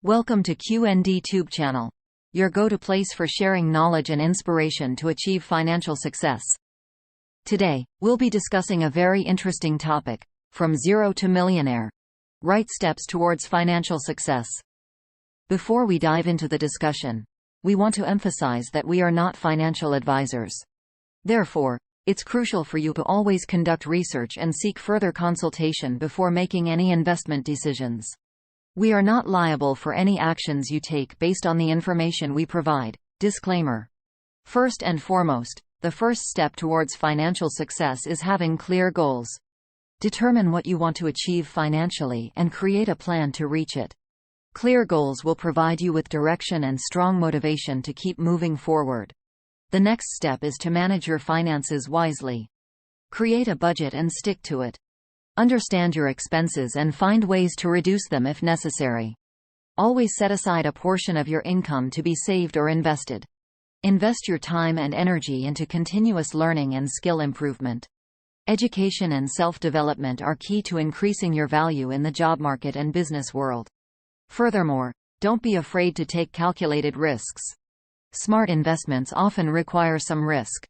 Welcome to QND TUBE channel, your go-to place for sharing knowledge and inspiration to achieve financial success. Today, we'll be discussing a very interesting topic, from zero to millionaire. Right steps towards financial success. Before we dive into the discussion, we want to emphasize that we are not financial advisors. Therefore, it's crucial for you to always conduct research and seek further consultation before making any investment decisions. We are not liable for any actions you take based on the information we provide. Disclaimer. First and foremost, the first step towards financial success is having clear goals. Determine what you want to achieve financially and create a plan to reach it. Clear goals will provide you with direction and strong motivation to keep moving forward. The next step is to manage your finances wisely. Create a budget and stick to it. Understand your expenses and find ways to reduce them if necessary. Always set aside a portion of your income to be saved or invested. Invest your time and energy into continuous learning and skill improvement. Education and self-development are key to increasing your value in the job market and business world. Furthermore, don't be afraid to take calculated risks. Smart investments often require some risk.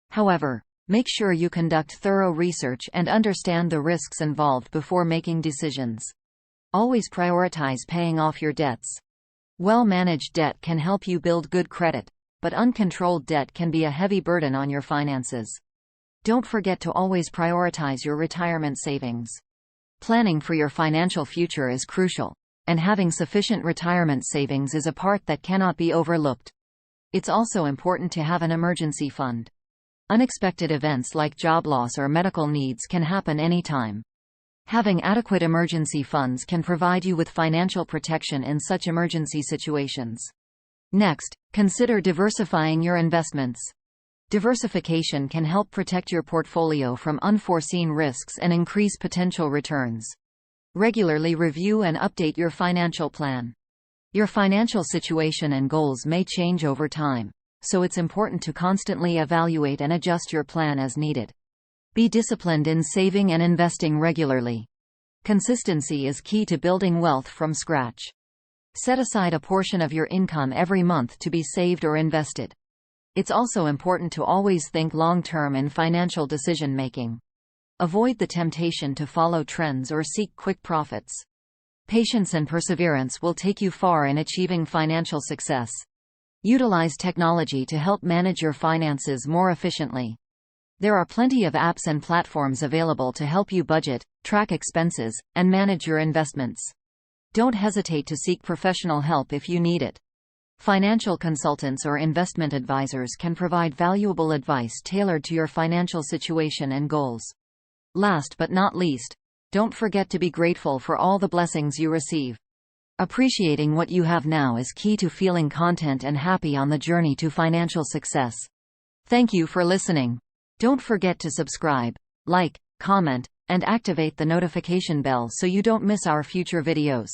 However, make sure you conduct thorough research and understand the risks involved before making decisions. Always prioritize paying off your debts. Well-managed debt can help you build good credit, but uncontrolled debt can be a heavy burden on your finances. Don't forget to always prioritize your retirement savings. Planning for your financial future is crucial, and having sufficient retirement savings is a part that cannot be overlooked. It's also important to have an emergency fund. Unexpected events like job loss or medical needs can happen anytime. Having adequate emergency funds can provide you with financial protection in such emergency situations. Next, consider diversifying your investments. Diversification can help protect your portfolio from unforeseen risks and increase potential returns. Regularly review and update your financial plan. Your financial situation and goals may change over time, so it's important to constantly evaluate and adjust your plan as needed. Be disciplined in saving and investing regularly. Consistency is key to building wealth from scratch. Set aside a portion of your income every month to be saved or invested. It's also important to always think long-term in financial decision-making. Avoid the temptation to follow trends or seek quick profits. Patience and perseverance will take you far in achieving financial success. Utilize technology to help manage your finances more efficiently. There are plenty of apps and platforms available to help you budget, track expenses, and manage your investments. Don't hesitate to seek professional help if you need it. Financial consultants or investment advisors can provide valuable advice tailored to your financial situation and goals. Last but not least, don't forget to be grateful for all the blessings you receive. Appreciating what you have now is key to feeling content and happy on the journey to financial success. Thank you for listening. Don't forget to subscribe, like, comment, and activate the notification bell so you don't miss our future videos.